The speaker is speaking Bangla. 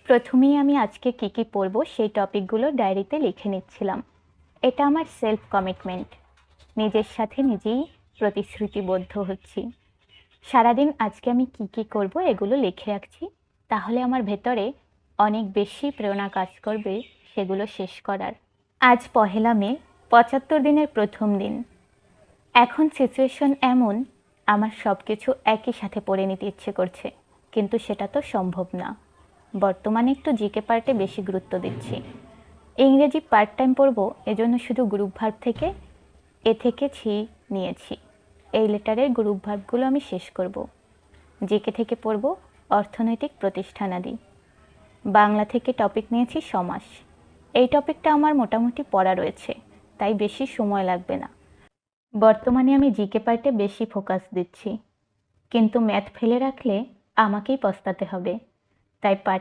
প্রথমেই আমি আজকে কী পড়ব সেই টপিকগুলো ডায়েরিতে লিখে নিচ্ছিলাম। এটা আমার সেলফ কমিটমেন্ট। নিজের সাথে নিজেই প্রতিশ্রুতিবদ্ধ হচ্ছি। সারাদিন আজকে আমি কী করব এগুলো লিখে রাখছি। তাহলে আমার ভেতরে অনেক বেশি প্রেরণা কাজ করবে সেগুলো শেষ করার। আজ ১লা মে, ৭৫ দিনের প্রথম দিন। এখন সিচুয়েশন এমন, আমার সব কিছু একই সাথে পড়ে নিতে ইচ্ছে করছে, কিন্তু সেটা তো সম্ভব না। বর্তমানে একটু জিকে পার্টে বেশি গুরুত্ব দিচ্ছি। ইংরেজি পার্ট টাইম পড়ব, এজন্য শুধু গ্রুপ ভার্ব থেকে এ থেকে ছি নিয়েছি। এই লেটারের গ্রুপ ভার্বগুলো আমি শেষ করব। জিকে থেকে পড়ব অর্থনৈতিক প্রতিষ্ঠানাদি। বাংলা থেকে টপিক নিয়েছি সমাস। এই টপিকটা আমার মোটামুটি পড়া রয়েছে, তাই বেশি সময় লাগবে না। বর্তমানে আমি জিকে পার্টে বেশি ফোকাস দিচ্ছি, কিন্তু ম্যাথ ফেলে রাখলে আমাকেই পস্তাতে হবে। তাই পার্ট